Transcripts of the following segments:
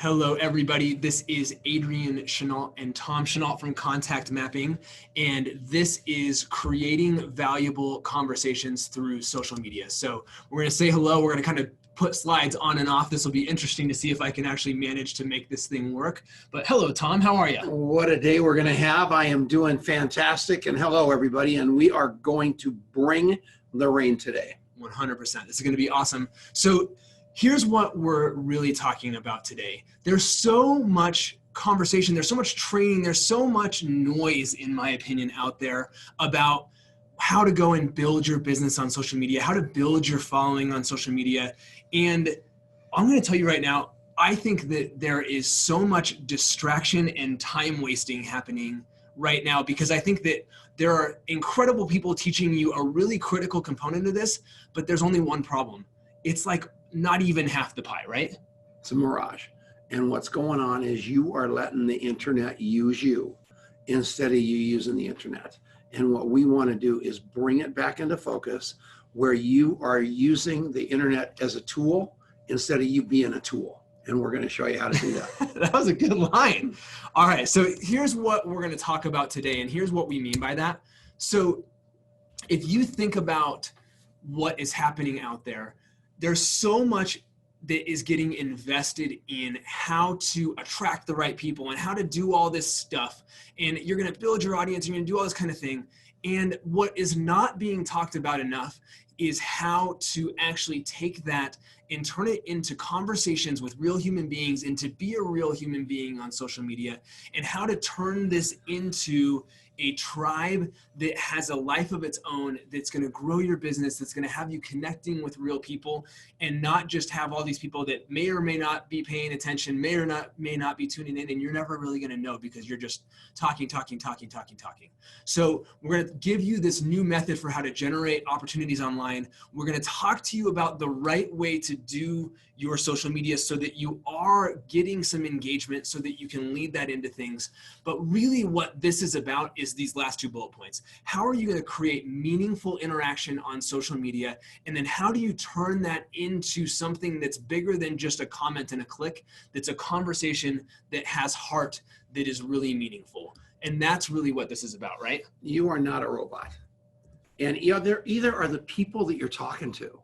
Hello, everybody. This is Adrian Chenault and Tom Chenault from Contact Mapping, and this is creating valuable conversations through social media. So we're going to say hello. We're going to kind of put slides on and off. This will be interesting to see if I can actually manage to make this thing work. But hello, Tom. How are you? What a day we're going to have. I am doing fantastic. And hello, everybody. And we are going to bring the rain today. 100%. This is going to be awesome. So here's what we're really talking about today. There's so much conversation, there's so much training, there's so much noise, in my opinion, out there about how to go and build your business on social media, how to build your following on social media. And I'm going to tell you right now, I think that there is so much distraction and time wasting happening right now, because I think that there are incredible people teaching you a really critical component of this, but there's only one problem. It's like not even half the pie, right? It's a mirage. And what's going on is you are letting the internet use you instead of you using the internet. And what we want to do is bring it back into focus where you are using the internet as a tool instead of you being a tool. And we're going to show you how to do that. That was a good line. All right. So here's what we're going to talk about today. And here's what we mean by that. So if you think about what is happening out there, there's so much that is getting invested in how to attract the right people and how to do all this stuff. And you're going to build your audience, you're going to do all this kind of thing. And what is not being talked about enough is how to actually take that and turn it into conversations with real human beings and to be a real human being on social media, and how to turn this into a tribe that has a life of its own, that's going to grow your business, that's going to have you connecting with real people, and not just have all these people that may or may not be paying attention, may not be tuning in, and you're never really going to know because you're just talking. So we're going to give you this new method for how to generate opportunities online. We're going to talk to you about the right way to do your social media so that you are getting some engagement, so that you can lead that into things. But really what this is about is these last two bullet points. How are you going to create meaningful interaction on social media? And then how do you turn that into something that's bigger than just a comment and a click, that's a conversation that has heart, that is really meaningful? And that's really what this is about, right? You are not a robot. And either are the people that you're talking to,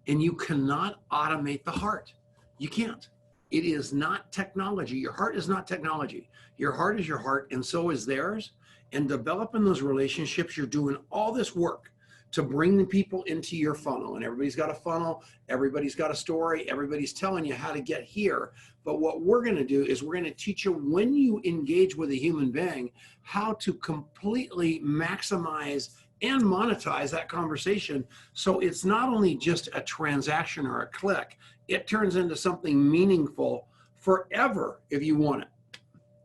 and you cannot automate the heart. You can't. It is not technology. Your heart is not technology. Your heart is your heart, and so is theirs. And developing those relationships, you're doing all this work to bring the people into your funnel. And everybody's got a funnel, everybody's got a story, everybody's telling you how to get here. But what we're going to do is we're going to teach you, when you engage with a human being, how to completely maximize and monetize that conversation. So it's not only just a transaction or a click, it turns into something meaningful forever if you want it.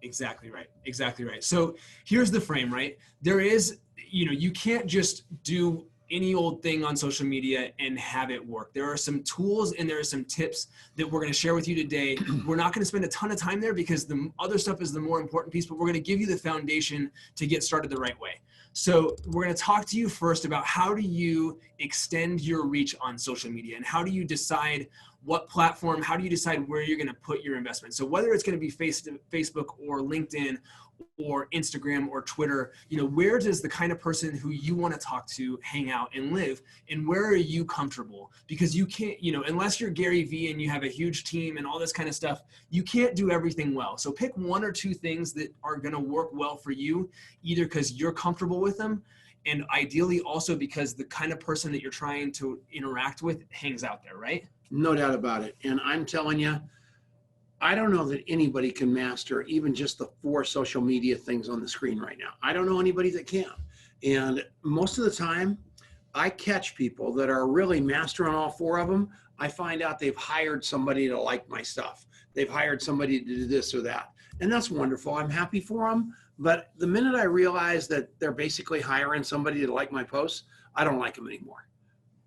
Exactly right. Exactly right. So here's the frame, right? There is, you can't just do any old thing on social media and have it work. There are some tools and there are some tips that we're going to share with you today. We're not going to spend a ton of time there because the other stuff is the more important piece, but we're going to give you the foundation to get started the right way. So we're going to talk to you first about how do you extend your reach on social media, and how do you decide what platform, how do you decide where you're going to put your investment? So whether it's going to be Facebook or LinkedIn or Instagram or Twitter, where does the kind of person who you want to talk to hang out and live, and where are you comfortable? Because you can't, unless you're Gary Vee and you have a huge team and all this kind of stuff, you can't do everything well. So pick one or two things that are going to work well for you, either because you're comfortable with them, and ideally also because the kind of person that you're trying to interact with hangs out there, right? No doubt about it. And I'm telling you, I don't know that anybody can master even just the 4 social media things on the screen right now. I don't know anybody that can. And most of the time, I catch people that are really mastering all 4 of them. I find out they've hired somebody to like my stuff. They've hired somebody to do this or that. And that's wonderful. I'm happy for them. But the minute I realize that they're basically hiring somebody to like my posts, I don't like them anymore.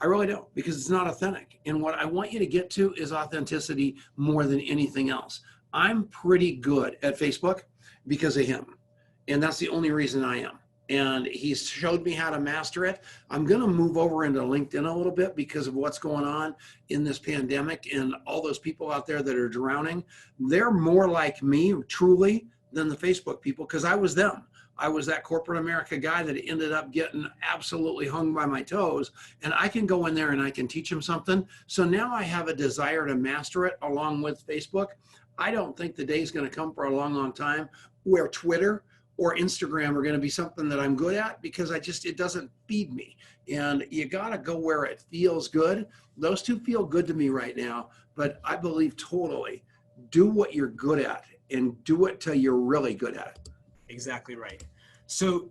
I really don't, because it's not authentic. And what I want you to get to is authenticity more than anything else. I'm pretty good at Facebook because of him. And that's the only reason I am. and he's showed me how to master it. I'm going to move over into LinkedIn a little bit because of what's going on in this pandemic and all those people out there that are drowning. They're more like me, truly, than the Facebook people, because I was them. I was that corporate America guy that ended up getting absolutely hung by my toes. And I can go in there and I can teach them something. So now I have a desire to master it along with Facebook. I don't think the day is going to come for a long, long time where Twitter or Instagram are going to be something that I'm good at, because it doesn't feed me. And you got to go where it feels good. Those two feel good to me right now, but I believe totally do what you're good at and do it till you're really good at it. Exactly right. So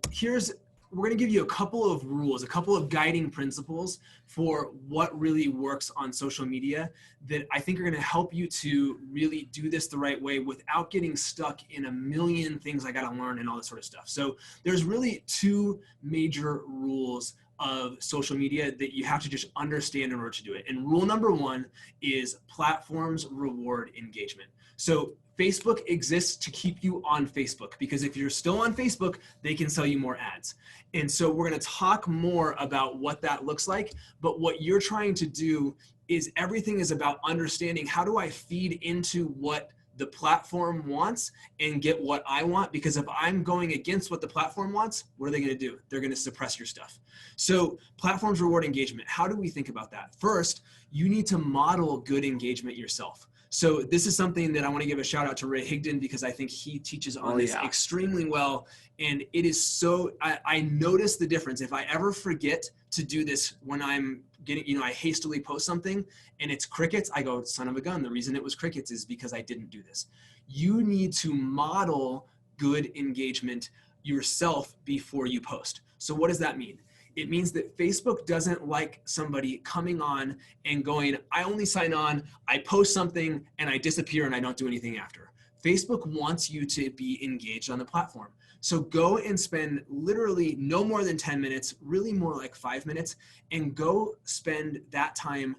we're going to give you a couple of rules, a couple of guiding principles for what really works on social media that I think are going to help you to really do this the right way without getting stuck in a million things I got to learn and all this sort of stuff. So there's really two major rules of social media that you have to just understand in order to do it. And rule number one is platforms reward engagement. So Facebook exists to keep you on Facebook, because if you're still on Facebook, they can sell you more ads. And so we're going to talk more about what that looks like. But what you're trying to do is everything is about understanding, how do I feed into what the platform wants and get what I want? Because if I'm going against what the platform wants, what are they going to do? They're going to suppress your stuff. So platforms reward engagement. How do we think about that? First, you need to model good engagement yourself. So this is something that I want to give a shout out to Ray Higdon, because I think he teaches on this extremely well. And it is so, I notice the difference. If I ever forget to do this when I'm getting, I hastily post something and it's crickets, I go, son of a gun. The reason it was crickets is because I didn't do this. You need to model good engagement yourself before you post. So what does that mean? It means that Facebook doesn't like somebody coming on and going, I only sign on, I post something and I disappear and I don't do anything after. Facebook wants you to be engaged on the platform. So go and spend literally no more than 10 minutes, really more like 5 minutes, and go spend that time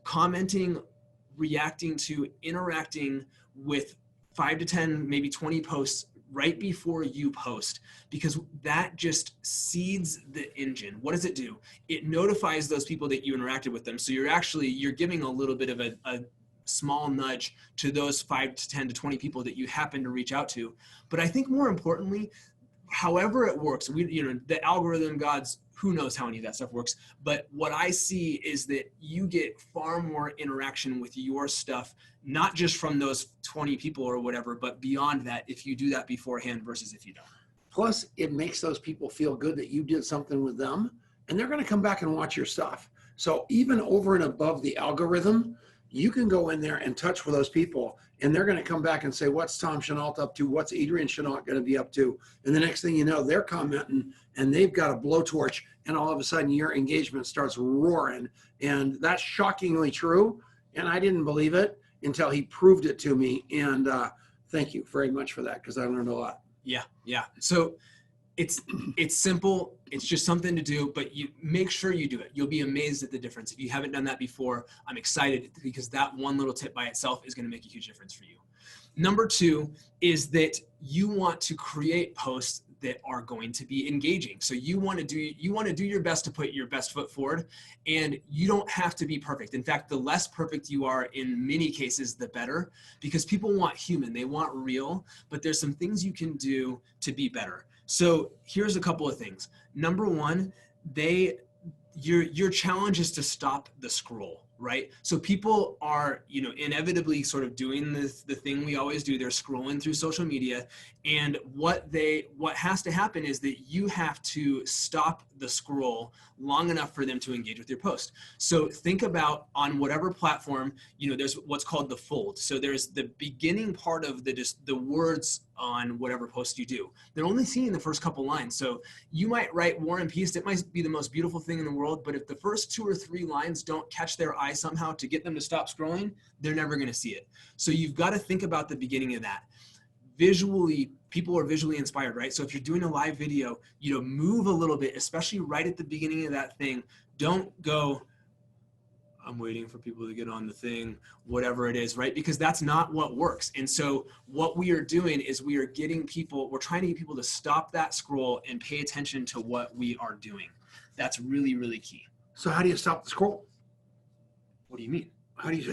commenting, reacting to, interacting with 5 to 10, maybe 20 posts right before you post, because that just seeds the engine. What does it do? It notifies those people that you interacted with them. So you're giving a little bit of a small nudge to those 5 to 10 to 20 people that you happen to reach out to. But I think more importantly, however it works, the algorithm gods, who knows how any of that stuff works. But what I see is that you get far more interaction with your stuff, not just from those 20 people or whatever, but beyond that, if you do that beforehand versus if you don't. Plus, it makes those people feel good that you did something with them, and they're going to come back and watch your stuff. So even over and above the algorithm, you can go in there and touch with those people, and they're going to come back and say, what's Tom Chenault up to? What's Adrian Chenault going to be up to? And the next thing you know, they're commenting and they've got a blowtorch, and all of a sudden your engagement starts roaring. And that's shockingly true. And I didn't believe it until he proved it to me. And thank you very much for that, because I learned a lot. Yeah. So it's simple. It's just something to do, but you make sure you do it. You'll be amazed at the difference. If you haven't done that before, I'm excited, because that one little tip by itself is going to make a huge difference for you. Number two is that you want to create posts that are going to be engaging. So you want to do your best to put your best foot forward, and you don't have to be perfect. In fact, the less perfect you are in many cases, the better, because people want human, they want real, but there's some things you can do to be better. So here's a couple of things. Number one, your challenge is to stop the scroll, right? So people are, inevitably sort of doing the thing we always do. They're scrolling through social media, and what has to happen is that you have to stop the scroll long enough for them to engage with your post. So think about, on whatever platform, there's what's called the fold. So there's the beginning part of the words on whatever post you do. They're only seeing the first couple lines. So you might write War and Peace. It might be the most beautiful thing in the world, but if the first 2 or 3 lines don't catch their eye somehow to get them to stop scrolling, they're never going to see it. So you've got to think about the beginning of that. Visually, people are visually inspired, right? So if you're doing a live video, move a little bit, especially right at the beginning of that thing. Don't go, I'm waiting for people to get on the thing, whatever it is, right? Because that's not what works. And so what we are doing is we're trying to get people to stop that scroll and pay attention to what we are doing. That's really, really key. So how do you stop the scroll? What do you mean? What do you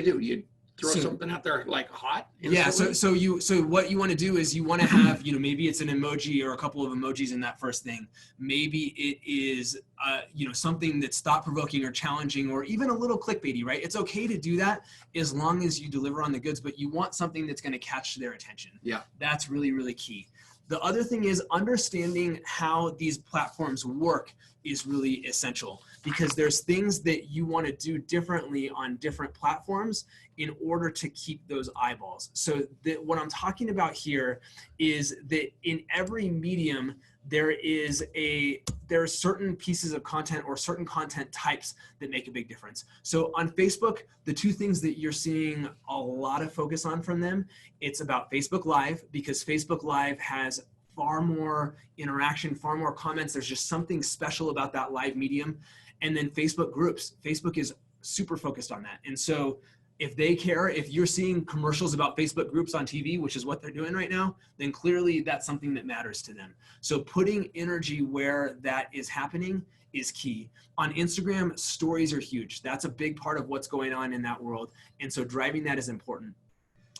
do? You throw something out there like hot? Instantly? Yeah. So what you want to do is you want to have, maybe it's an emoji or a couple of emojis in that first thing. Maybe it is, something that's thought provoking or challenging or even a little clickbaity, right? It's okay to do that as long as you deliver on the goods, but you want something that's going to catch their attention. Yeah. That's really, really key. The other thing is understanding how these platforms work is really essential, because there's things that you want to do differently on different platforms in order to keep those eyeballs. So what I'm talking about here is that in every medium, there are certain pieces of content or certain content types that make a big difference. So on Facebook, the two things that you're seeing a lot of focus on from them, it's about Facebook Live, because Facebook Live has far more interaction, far more comments. There's just something special about that live medium. And then Facebook groups. Facebook is super focused on that. And so if they care, if you're seeing commercials about Facebook groups on TV, which is what they're doing right now, then clearly that's something that matters to them. So putting energy where that is happening is key. On Instagram, stories are huge. That's a big part of what's going on in that world. And so driving that is important.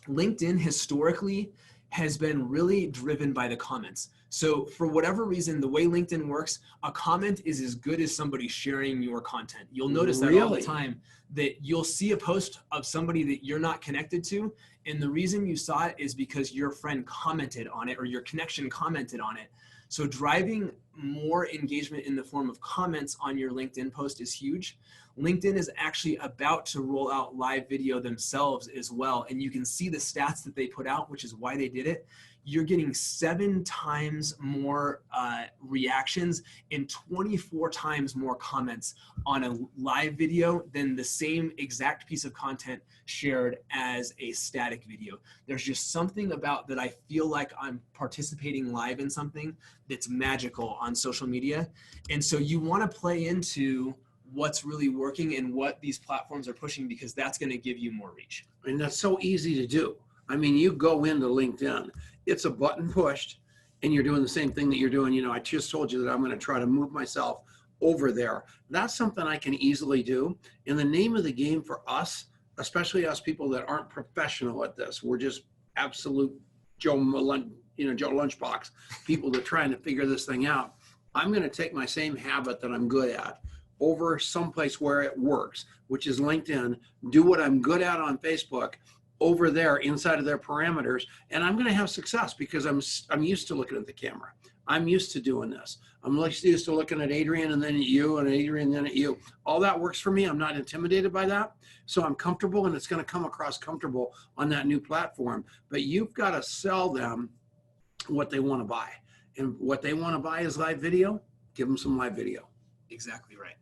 LinkedIn historically has been really driven by the comments. So for whatever reason, the way LinkedIn works, a comment is as good as somebody sharing your content. You'll notice that all the time, that you'll see a post of somebody that you're not connected to. And the reason you saw it is because your friend commented on it or your connection commented on it. So driving more engagement in the form of comments on your LinkedIn post is huge. LinkedIn is actually about to roll out live video themselves as well. And you can see the stats that they put out, which is why they did it. You're getting 7 times more reactions and 24 times more comments on a live video than the same exact piece of content shared as a static video. There's just something about that I feel like I'm participating live in something that's magical on social media. And so you want to play into what's really working and what these platforms are pushing, because that's going to give you more reach. And that's so easy to do. I mean, you go into LinkedIn, it's a button pushed, and you're doing the same thing that you're doing. I just told you that I'm going to try to move myself over there. That's something I can easily do. And the name of the game for us, especially us people that aren't professional at this, we're just absolute Joe Lunchbox people that are trying to figure this thing out. I'm going to take my same habit that I'm good at over someplace where it works, which is LinkedIn, do what I'm good at on Facebook over there inside of their parameters, and I'm going to have success because I'm used to looking at the camera. I'm used to doing this. I'm used to looking at Adrian and then at you and Adrian and then at you. All that works for me. I'm not intimidated by that. So I'm comfortable, and it's going to come across comfortable on that new platform. But you've got to sell them what they want to buy. And what they want to buy is live video. Give them some live video. Exactly right.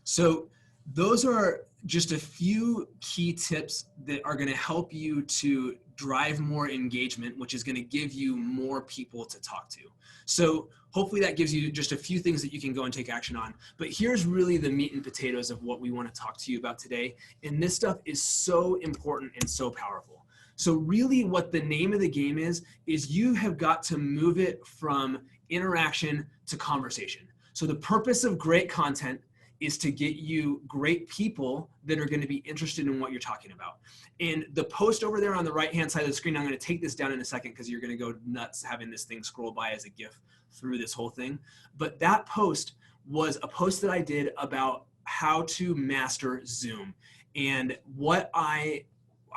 So those are just a few key tips that are going to help you to drive more engagement, which is going to give you more people to talk to. So hopefully that gives you just a few things that you can go and take action on. But here's really the meat and potatoes of what we want to talk to you about today. And this stuff is so important and so powerful. So really what the name of the game is you have got to move it from interaction to conversation. So the purpose of great content is to get you great people that are going to be interested in what you're talking about. And the post over there on the right-hand side of the screen, I'm going to take this down in a second because you're going to go nuts having this thing scroll by as a GIF through this whole thing. But that post was a post that I did about how to master Zoom. And what I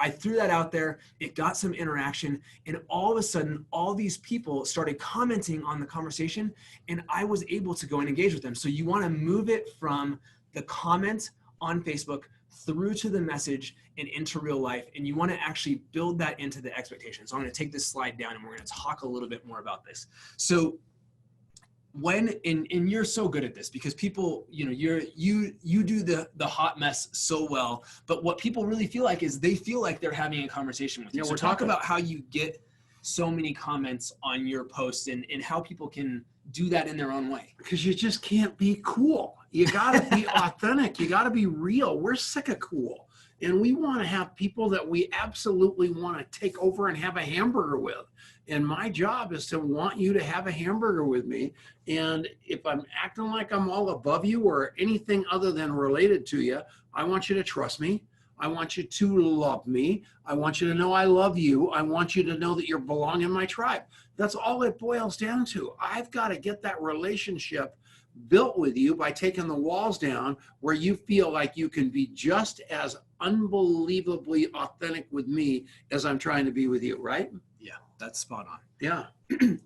threw that out there, it got some interaction, and all of a sudden, all these people started commenting on the conversation, and I was able to go and engage with them. So you want to move it from the comment on Facebook through to the message and into real life, and you want to actually build that into the expectation. So I'm going to take this slide down, and we're going to talk a little bit more about this. So and you're so good at this because people, you do the hot mess so well, but what people really feel like is they feel like they're having a conversation with you. So talk about how you get so many comments on your posts and how people can do that in their own way? Because you just can't be cool. You got to be authentic. You got to be real. We're sick of cool. And we want to have people that we absolutely want to take over and have a hamburger with. And my job is to want you to have a hamburger with me. And if I'm acting like I'm all above you or anything other than related to you, I want you to trust me. I want you to love me. I want you to know I love you. I want you to know that you belong in my tribe. That's all it boils down to. I've got to get that relationship built with you by taking the walls down where you feel like you can be just as unbelievably authentic with me as I'm trying to be with you, right? Yeah, that's spot on. Yeah.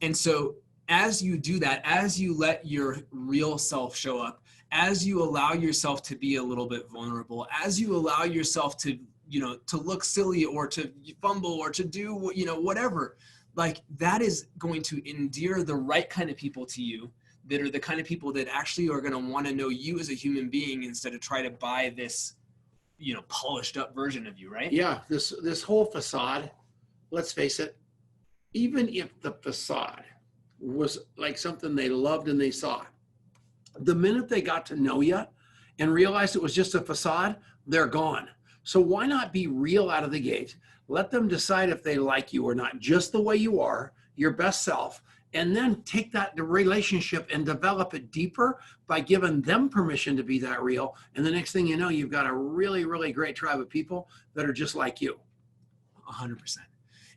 And so as you do that, as you let your real self show up, as you allow yourself to be a little bit vulnerable, as you allow yourself to, to look silly or to fumble or to do, whatever, like that is going to endear the right kind of people to you, that are the kind of people that actually are going to want to know you as a human being instead of try to buy this, polished up version of you, right? Yeah, this whole facade, let's face it, even if the facade was like something they loved and they saw, the minute they got to know you and realized it was just a facade, they're gone. So why not be real out of the gate? Let them decide if they like you or not, just the way you are, your best self, and then take the relationship and develop it deeper by giving them permission to be that real. And the next thing you know, you've got a really, really great tribe of people that are just like you. 100%.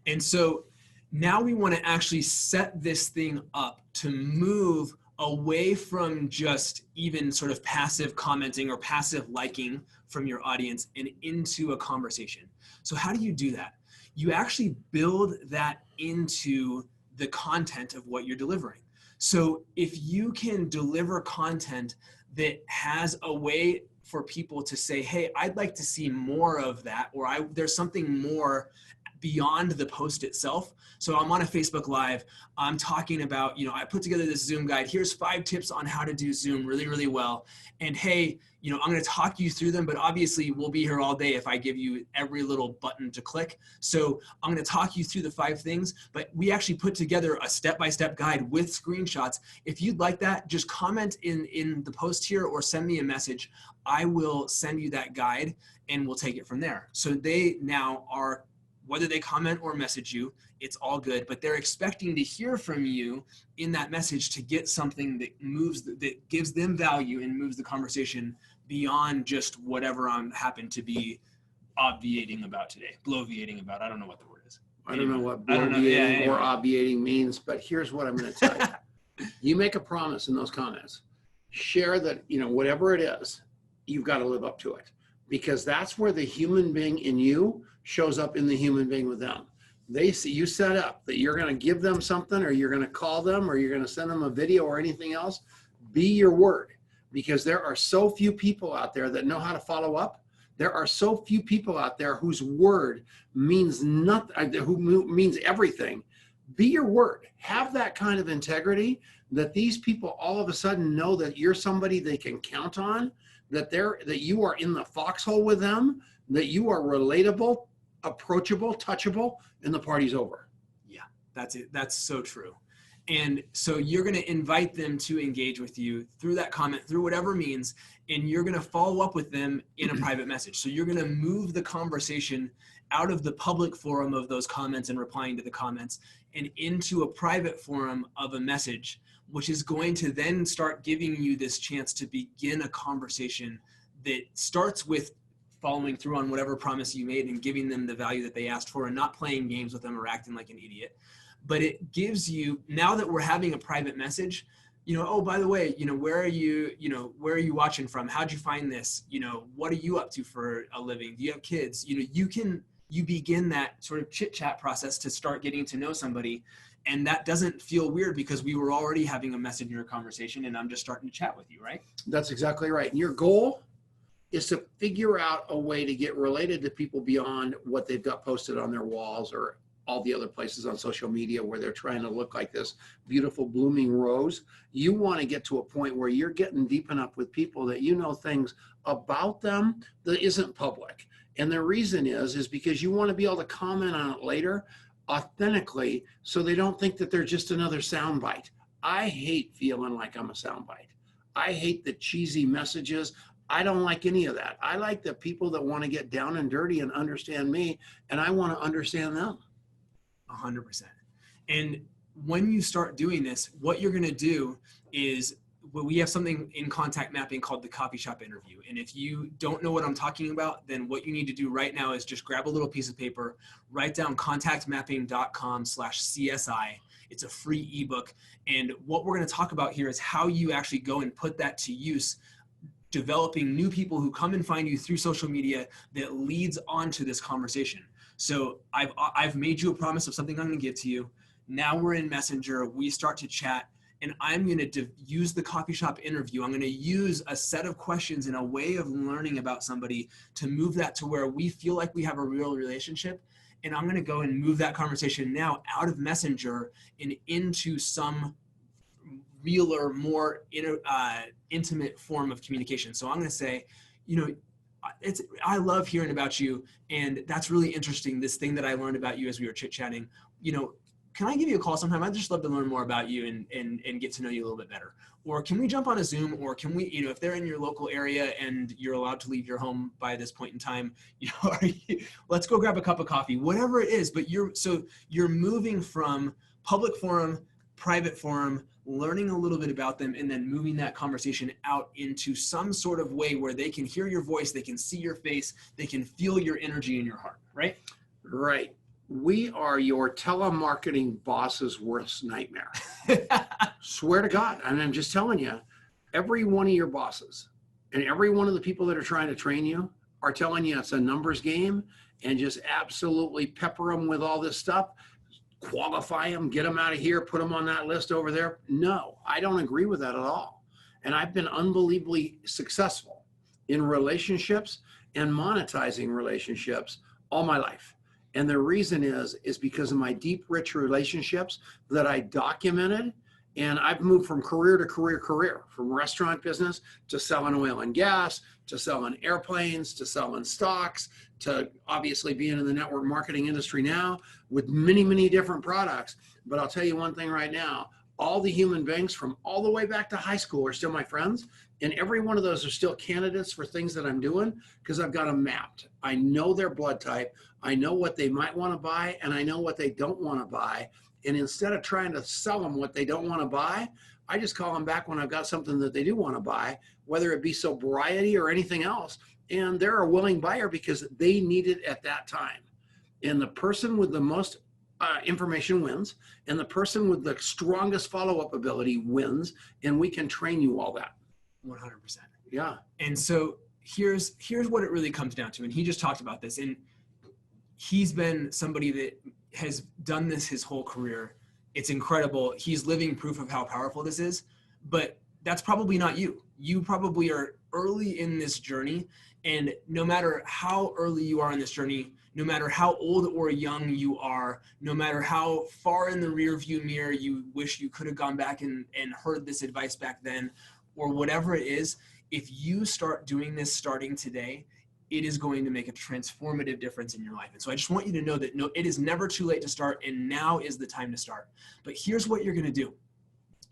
And so now we want to actually set this thing up to move away from just even sort of passive commenting or passive liking from your audience and into a conversation. So how do you do that? You actually build that into the content of what you're delivering. So if you can deliver content that has a way for people to say, hey, I'd like to see more of that, or there's something more beyond the post itself. So I'm on a Facebook Live, I'm talking about, I put together this Zoom guide. Here's 5 tips on how to do Zoom really, really well. And hey, I'm going to talk you through them, but obviously we'll be here all day if I give you every little button to click. So I'm going to talk you through the 5 things, but we actually put together a step-by-step guide with screenshots. If you'd like that, just comment in the post here or send me a message. I will send you that guide and we'll take it from there. So they now are, whether they comment or message you, it's all good, but they're expecting to hear from you in that message to get something that gives them value and moves the conversation beyond just whatever I happen to be bloviating about today. Bloviating about, I don't know what the word is. I don't know what bloviating or obviating means, but here's what I'm going to tell you. You make a promise in those comments. Share that, whatever it is, you've got to live up to it, because that's where the human being in you shows up in the human being with them. They see you set up that you're going to give them something, or you're going to call them, or you're going to send them a video or anything else. Be your word, because there are so few people out there that know how to follow up. There are so few people out there whose word means nothing, who means everything. Be your word. Have that kind of integrity that these people all of a sudden know that you're somebody they can count on, that you are in the foxhole with them, that you are relatable, approachable, touchable, and the party's over. Yeah, that's it. That's so true. And so you're going to invite them to engage with you through that comment, through whatever means, and you're going to follow up with them in a private message. So you're going to move the conversation out of the public forum of those comments and replying to the comments and into a private forum of a message, which is going to then start giving you this chance to begin a conversation that starts with following through on whatever promise you made and giving them the value that they asked for and not playing games with them or acting like an idiot. But it gives you, now that we're having a private message, oh, by the way, where are you watching from? How'd you find this? What are you up to for a living? Do you have kids? You begin that sort of chit chat process to start getting to know somebody. And that doesn't feel weird because we were already having a messenger conversation and I'm just starting to chat with you, right? That's exactly right. And your goal is to figure out a way to get related to people beyond what they've got posted on their walls or all the other places on social media where they're trying to look like this beautiful blooming rose. You want to get to a point where you're getting deep enough with people that you know things about them that isn't public. And the reason is because you want to be able to comment on it later authentically so they don't think that they're just another soundbite. I hate feeling like I'm a soundbite. I hate the cheesy messages. I don't like any of that. I like the people that want to get down and dirty and understand me, and I want to understand them. 100%. And when you start doing this, what you're going to do is, well, we have something in contact mapping called the coffee shop interview. And if you don't know what I'm talking about, then what you need to do right now is just grab a little piece of paper, write down contactmapping.com/CSI. It's a free ebook. And what we're going to talk about here is how you actually go and put that to use, developing new people who come and find you through social media that leads on to this conversation. So I've made you a promise of something I'm going to give to you. Now we're in Messenger, we start to chat, and I'm going to use the coffee shop interview. I'm going to use a set of questions and a way of learning about somebody to move that to where we feel like we have a real relationship. And I'm going to go and move that conversation now out of Messenger and into some realer, more intimate form of communication. So I'm going to say, I love hearing about you, and that's really interesting, this thing that I learned about you as we were chit-chatting. Can I give you a call sometime? I'd just love to learn more about you and get to know you a little bit better. Or can we jump on a Zoom? Or can we, if they're in your local area and you're allowed to leave your home by this point in time, let's go grab a cup of coffee, whatever it is. But you're moving from public forum, private forum, learning a little bit about them, and then moving that conversation out into some sort of way where they can hear your voice, they can see your face, they can feel your energy in your heart, right? Right. We are your telemarketing boss's worst nightmare. Swear to God. And I'm just telling you, every one of your bosses and every one of the people that are trying to train you are telling you it's a numbers game, and just absolutely pepper them with all this stuff, qualify them, get them out of here, put them on that list over there. No, I don't agree with that at all. And I've been unbelievably successful in relationships and monetizing relationships all my life. And the reason is because of my deep, rich relationships that I documented. And I've moved from career to career, from restaurant business to selling oil and gas, to selling airplanes, to selling stocks, to obviously being in the network marketing industry now with many, many different products. But I'll tell you one thing right now, all the human beings from all the way back to high school are still my friends. And every one of those are still candidates for things that I'm doing because I've got them mapped. I know their blood type. I know what they might want to buy, and I know what they don't want to buy. And instead of trying to sell them what they don't want to buy, I just call them back when I've got something that they do want to buy, whether it be sobriety or anything else. And they're a willing buyer because they need it at that time. And the person with the most information wins, and the person with the strongest follow-up ability wins, and we can train you all that. 100%. Yeah. And so here's what it really comes down to. And he just talked about this, and he's been somebody that has done this his whole career. It's incredible. He's living proof of how powerful this is, but that's probably not you. You probably are early in this journey, and no matter how early you are in this journey, no matter how old or young you are, no matter how far in the rear view mirror you wish you could have gone back and heard this advice back then, or whatever it is, if you start doing this starting today, it is going to make a transformative difference in your life. And so I just want you to know that no, it is never too late to start, and now is the time to start. But here's what you're going to do.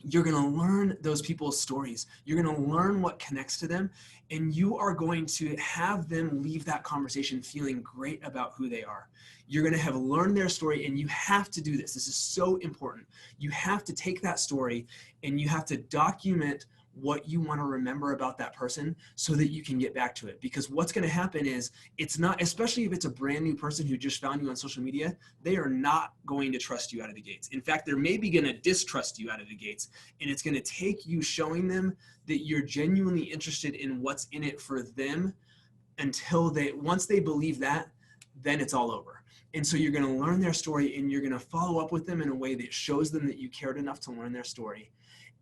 You're going to learn those people's stories. You're going to learn what connects to them, and you are going to have them leave that conversation feeling great about who they are. You're going to have learned their story, and you have to do this. This is so important. You have to take that story and you have to document what you want to remember about that person so that you can get back to it. Because what's going to happen is, it's not, especially if it's a brand new person who just found you on social media, they are not going to trust you out of the gates. In fact, they're maybe going to distrust you out of the gates. And it's going to take you showing them that you're genuinely interested in what's in it for them until once they believe that, then it's all over. And so you're going to learn their story, and you're going to follow up with them in a way that shows them that you cared enough to learn their story.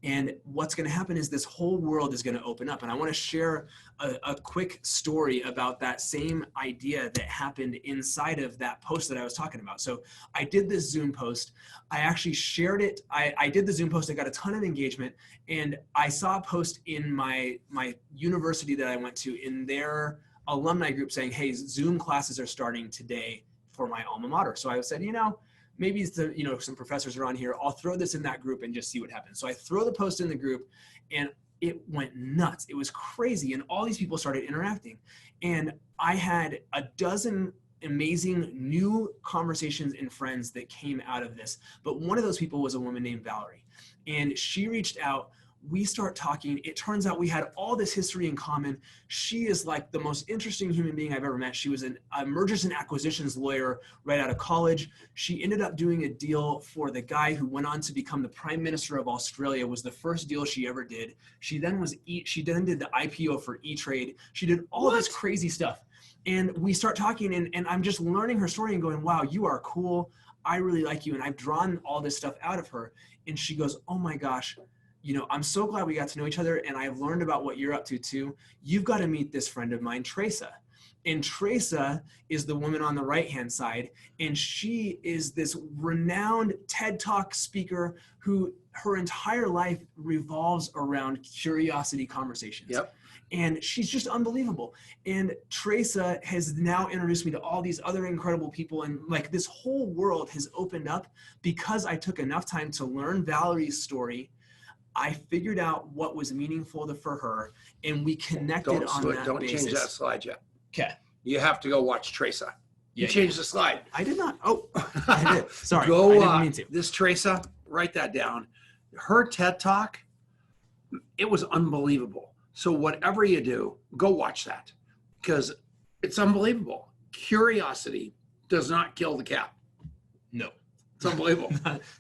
And what's going to happen is this whole world is going to open up. And I want to share a quick story about that same idea that happened inside of that post that I was talking about. So I did this Zoom post. I actually shared it. I did the Zoom post. I got a ton of engagement. And I saw a post in my university that I went to in their alumni group saying, hey, Zoom classes are starting today for my alma mater. So I said, maybe it's some professors are on here. I'll throw this in that group and just see what happens. So I throw the post in the group, and it went nuts. It was crazy. And all these people started interacting. And I had a dozen amazing new conversations and friends that came out of this. But one of those people was a woman named Valerie. And she reached out. We start talking. It turns out we had all this history in common. She is like the most interesting human being I've ever met. She was a mergers and acquisitions lawyer right out of college. She ended up doing a deal for the guy who went on to become the Prime Minister of Australia. It was the first deal she ever did. She then did the IPO for E-Trade. She did all this crazy stuff. And we start talking, and I'm just learning her story and going, wow, you are cool. I really like you. And I've drawn all this stuff out of her. And she goes, oh my gosh, I'm so glad we got to know each other, and I've learned about what you're up to too. You've got to meet this friend of mine, Tresa. And Tresa is the woman on the right-hand side, and she is this renowned TED Talk speaker who her entire life revolves around curiosity conversations. Yep. And she's just unbelievable. And Tresa has now introduced me to all these other incredible people. And like this whole world has opened up because I took enough time to learn Valerie's story. I figured out what was meaningful for her, and we connected on that Don't basis. change that slide yet. Okay. You have to go watch Tresa. You changed the slide. I did not. Oh, I did. Sorry. Go, I didn't mean to. This Tresa, write that down. Her TED Talk, it was unbelievable. So whatever you do, go watch that because it's unbelievable. Curiosity does not kill the cat. No. It's unbelievable.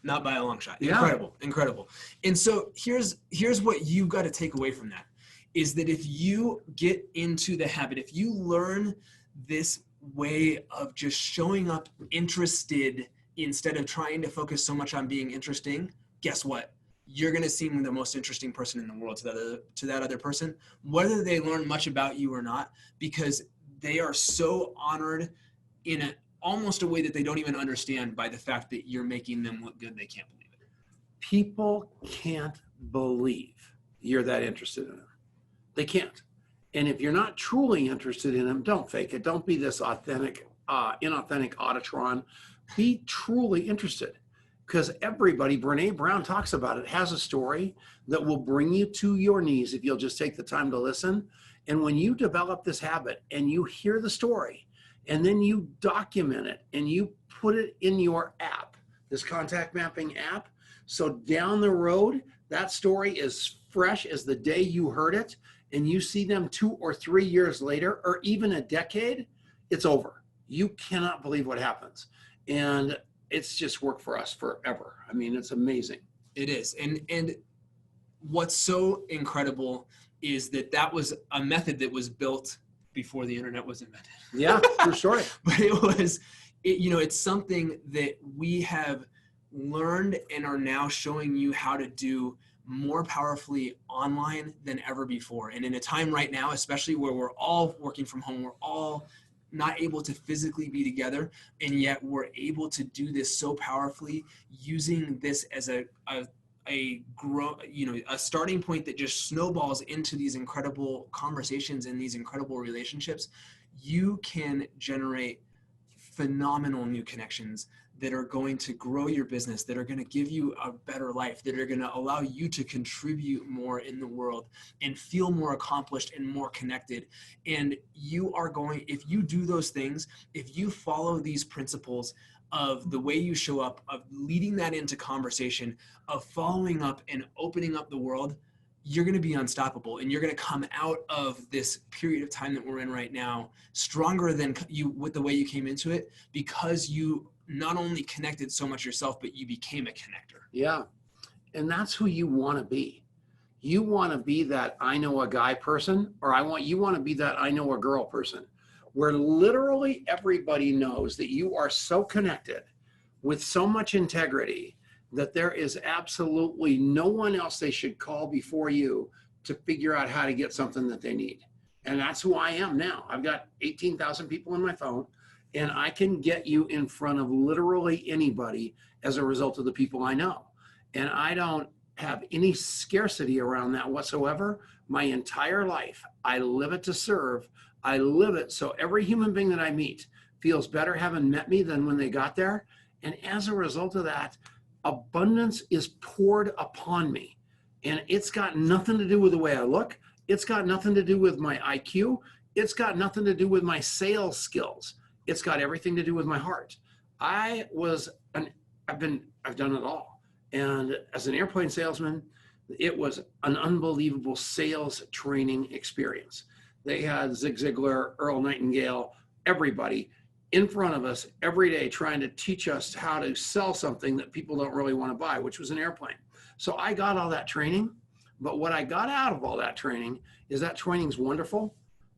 Not by a long shot. Yeah. Incredible. And so here's what you've got to take away from that is that if you get into the habit, if you learn this way of just showing up interested instead of trying to focus so much on being interesting, guess what? You're going to seem the most interesting person in the world to that other person, whether they learn much about you or not, because they are so honored in almost a way that they don't even understand by the fact that you're making them look good. They can't believe it. People can't believe you're that interested in them. They can't. And if you're not truly interested in them, don't fake it. Don't be this inauthentic Audiotron. Be truly interested. Because everybody, Brene Brown talks about it, has a story that will bring you to your knees if you'll just take the time to listen. And when you develop this habit and you hear the story, and then you document it and you put it in your app, this contact mapping app. So down the road, that story is fresh as the day you heard it, and you see them 2 or 3 years later, or even a decade, it's over. You cannot believe what happens. And it's just worked for us forever. I mean, it's amazing. It is. And what's so incredible is that was a method that was built before the internet was invented. Yeah, true story. But it's something that we have learned and are now showing you how to do more powerfully online than ever before. And in a time right now, especially where we're all working from home, we're all not able to physically be together, and yet we're able to do this so powerfully using this as a starting point that just snowballs into these incredible conversations and these incredible relationships. You can generate phenomenal new connections that are going to grow your business, that are going to give you a better life, that are going to allow you to contribute more in the world and feel more accomplished and more connected. And if you do those things, if you follow these principles of the way you show up, of leading that into conversation, of following up and opening up the world, you're going to be unstoppable, and you're going to come out of this period of time that we're in right now stronger than you with the way you came into it, because you not only connected so much yourself, but you became a connector. Yeah. And that's who you want to be. You want to be that I know a guy person, or you want to be that I know a girl person, where literally everybody knows that you are so connected with so much integrity that there is absolutely no one else they should call before you to figure out how to get something that they need. And that's who I am now. I've got 18,000 people on my phone, and I can get you in front of literally anybody as a result of the people I know. And I don't have any scarcity around that whatsoever. My entire life, I live it to serve. I live it so every human being that I meet feels better having met me than when they got there. And as a result of that, abundance is poured upon me. And it's got nothing to do with the way I look. It's got nothing to do with my IQ. It's got nothing to do with my sales skills. It's got everything to do with my heart. I've done it all. And as an airplane salesman, it was an unbelievable sales training experience. They had Zig Ziglar, Earl Nightingale, everybody in front of us every day trying to teach us how to sell something that people don't really want to buy, which was an airplane. So I got all that training, but what I got out of all that training is that training's wonderful,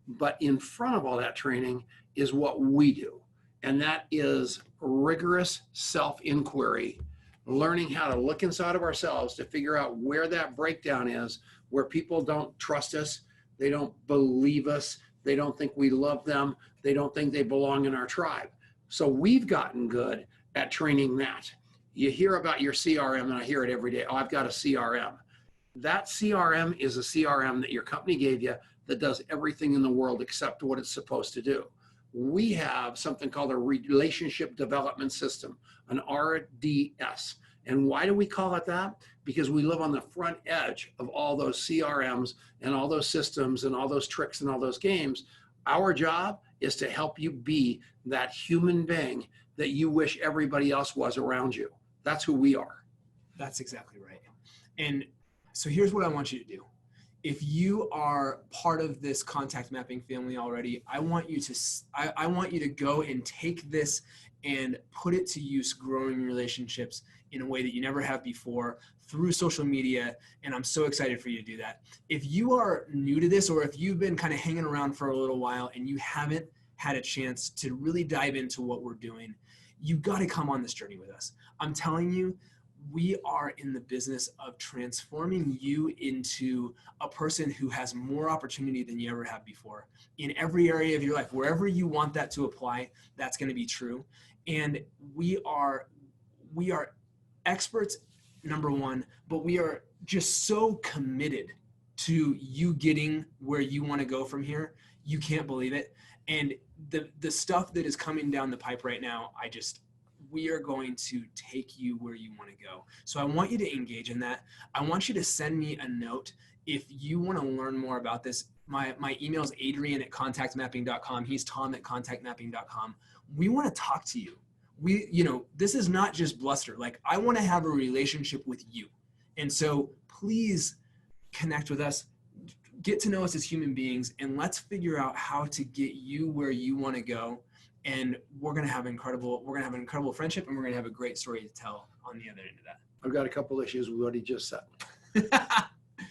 but in front of all that training is what we do. And that is rigorous self-inquiry, learning how to look inside of ourselves to figure out where that breakdown is, where people don't trust us, they don't believe us, they don't think we love them, they don't think they belong in our tribe. So we've gotten good at training that. You hear about your CRM, and I hear it every day. Oh, I've got a CRM. That CRM is a CRM that your company gave you that does everything in the world except what it's supposed to do. We have something called a relationship development system, an RDS. And why do we call it that? Because we live on the front edge of all those CRMs and all those systems and all those tricks and all those games. Our job is to help you be that human being that you wish everybody else was around you. That's who we are. That's exactly right. And so here's what I want you to do. If you are part of this contact mapping family already, I want you to go and take this and put it to use growing relationships in a way that you never have before through social media. And I'm so excited for you to do that. If you are new to this, or if you've been kind of hanging around for a little while and you haven't had a chance to really dive into what we're doing, you got to come on this journey with us. I'm telling you, we are in the business of transforming you into a person who has more opportunity than you ever have before in every area of your life. Wherever you want that to apply, that's going to be true. And we are experts, number one, but we are just so committed to you getting where you want to go from here. You can't believe it. And the stuff that is coming down the pipe right now, we are going to take you where you want to go. So I want you to engage in that. I want you to send me a note if you want to learn more about this. My email is adrian@contactmapping.com. He's tom@contactmapping.com. We want to talk to you. This is not just bluster. Like, I want to have a relationship with you. And so please connect with us, get to know us as human beings, and let's figure out how to get you where you want to go. And we're going to have an incredible friendship, and we're going to have a great story to tell on the other end of that. I've got a couple issues with what he just said.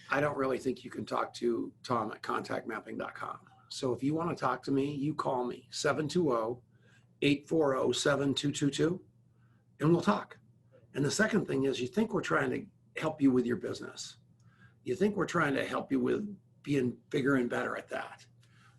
I don't really think you can talk to Tom at contactmapping.com. So if you want to talk to me, you call me 720-840-7222, and we'll talk. And the second thing is, you think we're trying to help you with your business. You think we're trying to help you with being bigger and better at that.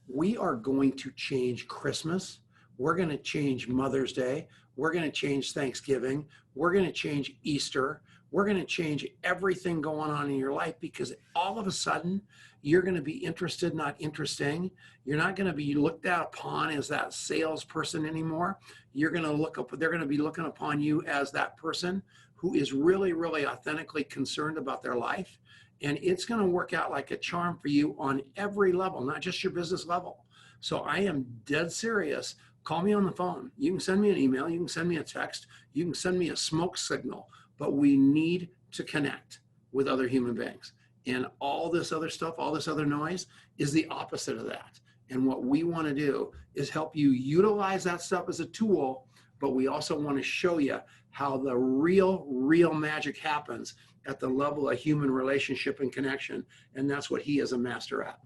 We are going to change Christmas. We're going to change Mother's Day. We're going to change Thanksgiving. We're going to change Easter. We're going to change everything going on in your life, because all of a sudden you're going to be interested, not interesting. You're not going to be looked at upon as that salesperson anymore. They're going to be looking upon you as that person who is really, really authentically concerned about their life. And it's going to work out like a charm for you on every level, not just your business level. So I am dead serious. Call me on the phone. You can send me an email. You can send me a text. You can send me a smoke signal. But we need to connect with other human beings. And all this other stuff, all this other noise is the opposite of that. And what we want to do is help you utilize that stuff as a tool, but we also want to show you how the real magic happens at the level of human relationship and connection. And that's what he is a master at.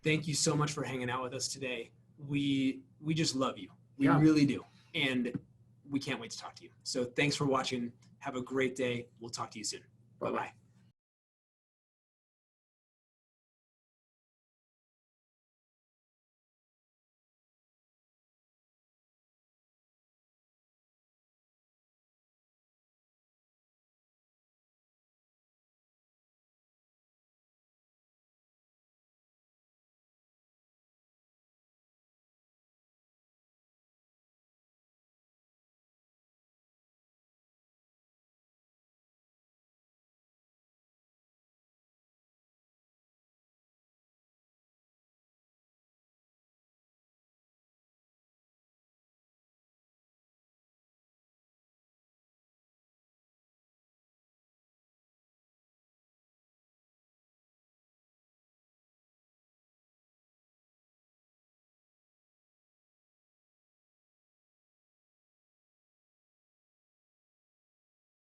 Thank you so much for hanging out with us today. We just love you. We Yeah. really do. And we can't wait to talk to you. So thanks for watching. Have a great day. We'll talk to you soon. Bye-bye.